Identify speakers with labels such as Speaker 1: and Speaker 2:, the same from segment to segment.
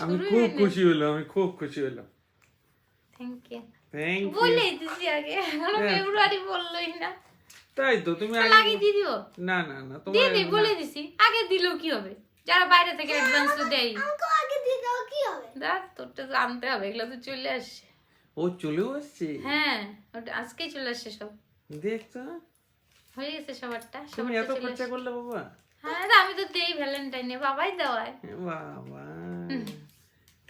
Speaker 1: আমি খুব খুশি হলাম,
Speaker 2: থ্যাংক ইউ।
Speaker 1: Thank you.
Speaker 2: বলেই দিছি আগে, এখনো ফেব্রুয়ারি বললোই না।
Speaker 1: তাই তো তুমি
Speaker 2: আগে দিয়ে দিও।
Speaker 1: না না না, তোমার
Speaker 2: দিদি বলে দিছি, আগে দিলেও কি হবে, যারা বাইরে থেকে অ্যাডভান্স তো দেয়।
Speaker 3: আমাকে আগে দিয়ে দাও, কি হবে?
Speaker 2: দেখ তোরটা তো আনতে হবে, এগুলো তো চলে আসছে।
Speaker 1: ও চলেও আসছে?
Speaker 2: হ্যাঁ, ওটা আজকেই চলে আসছে সব।
Speaker 1: দেখছো,
Speaker 2: হয়ে গেছে সবারটা,
Speaker 1: তুমি
Speaker 2: সবারটা
Speaker 1: এত
Speaker 2: চলে
Speaker 1: খরচা
Speaker 2: আসছে।
Speaker 1: করলে বাবা?
Speaker 2: হ্যাঁ, আমি তো দেই ভ্যালেন্টাইনে, বাবাই দেওয়ায়।
Speaker 1: বাবা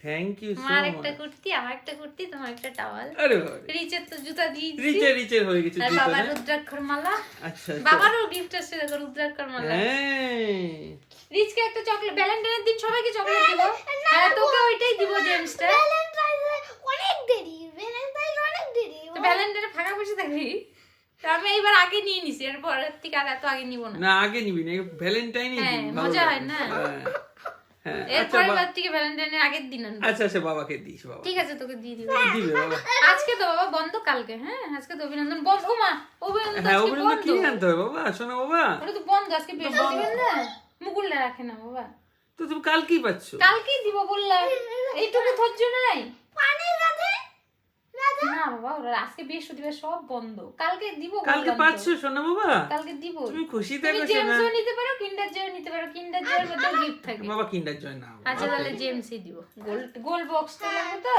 Speaker 1: থ্যাংক ইউ সো
Speaker 2: আমার
Speaker 1: মাচ।
Speaker 2: একটা কুর্তি, আমার একটা কুর্তি, তোমার একটা টাওয়াল।
Speaker 1: আরে বাবা,
Speaker 2: রিচের তো জুতা দিয়ে দিছি।
Speaker 1: রিচের হয়ে গেছে
Speaker 2: আর
Speaker 1: জুতো
Speaker 2: বাবার
Speaker 1: না?
Speaker 2: রুদ্রাক্ষর মালা।
Speaker 1: আচ্ছা
Speaker 2: বাবারও গিফট আসছে, দেখো রুদ্রাক্ষর মালা।
Speaker 1: হ্যাঁ,
Speaker 2: রিচকে একটা চকলেট, ভ্যালেন্টাইনের দিন সবাইকে চকলেট দিব। হ্যাঁ, তোকে ওইটাই দিব জেমসটা।
Speaker 3: ভ্যালেন্টাইনে অনেক দেরি, ভ্যালেন্টাইনে অনেক দেরি।
Speaker 2: তো ভ্যালেন্টাইনে ফাঁকা বসে থাকবি। তো আমি এইবার আগে নিয়ে নিছি, এরপর থেকে আর এত আগে নিব না।
Speaker 1: না আগে নিবি না, ভ্যালেন্টাইনই
Speaker 2: হ্যাঁ,
Speaker 1: দিন,
Speaker 2: মজা হয় না?
Speaker 1: হ্যাঁ
Speaker 2: এরপর এবার থেকে ভ্যালেন্টাইনের আগের দিন আনবো।
Speaker 1: আচ্ছা বাবাকে দিস, বাবা
Speaker 2: ঠিক আছে, তোকে দিয়ে দিব।
Speaker 1: দিবে বাবা।
Speaker 2: আজকে তো বাবা বন্ধ, কালকে হ্যাঁ, আজকে তো অভিনন্দন বন্ধ। মা অভিনন্দন
Speaker 1: হ্যাঁ
Speaker 2: আজকে
Speaker 1: অভিনন্দন
Speaker 2: বন্ধ।
Speaker 1: কি আনতে হবে বাবা? শোনো বাবা,
Speaker 2: ওটা তো বন্ধ আজকে, বৃহস্পতিবার না, মুকুলটা রাখে না বাবা।
Speaker 1: তো তুমি কালকেই পাচ্ছ।
Speaker 2: কালকেই দিব বললাম, এইটুকু ধৈর্য নাই।
Speaker 3: পানির রাধে
Speaker 2: না বাবা, ওরা আজকে বৃহস্পতিবার সব বন্ধ, কালকে দিব
Speaker 1: কালকে
Speaker 2: বললাম তো।
Speaker 1: পাচ্ছ শোনো বাবা,
Speaker 2: কালকে দিব।
Speaker 1: তুমি খুশি
Speaker 2: তুমি
Speaker 1: থাকো শোনা।
Speaker 2: জেমসও নিতে পারো, কিন্ডার জয় নিতে পারো, কিন্ডার জয়ের মধ্যে গিফট থাকে।
Speaker 1: বাবা কিন্ডার জয় না।
Speaker 2: আচ্ছা তাহলে জেমসই দিব। গোল বক্স তো লাগবে তো,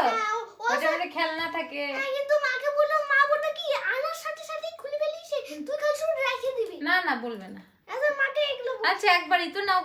Speaker 2: ওটার মধ্যে খেলনা থাকে।
Speaker 3: কিন্তু মাকে বললো, মা বলতো কি আনার সাথে সাথে খুলে ফেলিস, তুই খালি শুধু রেখে দিবি।
Speaker 2: না না, বলবে না।
Speaker 3: আচ্ছা মাকে এগুলো
Speaker 2: আচ্ছা একবারই তো নাও।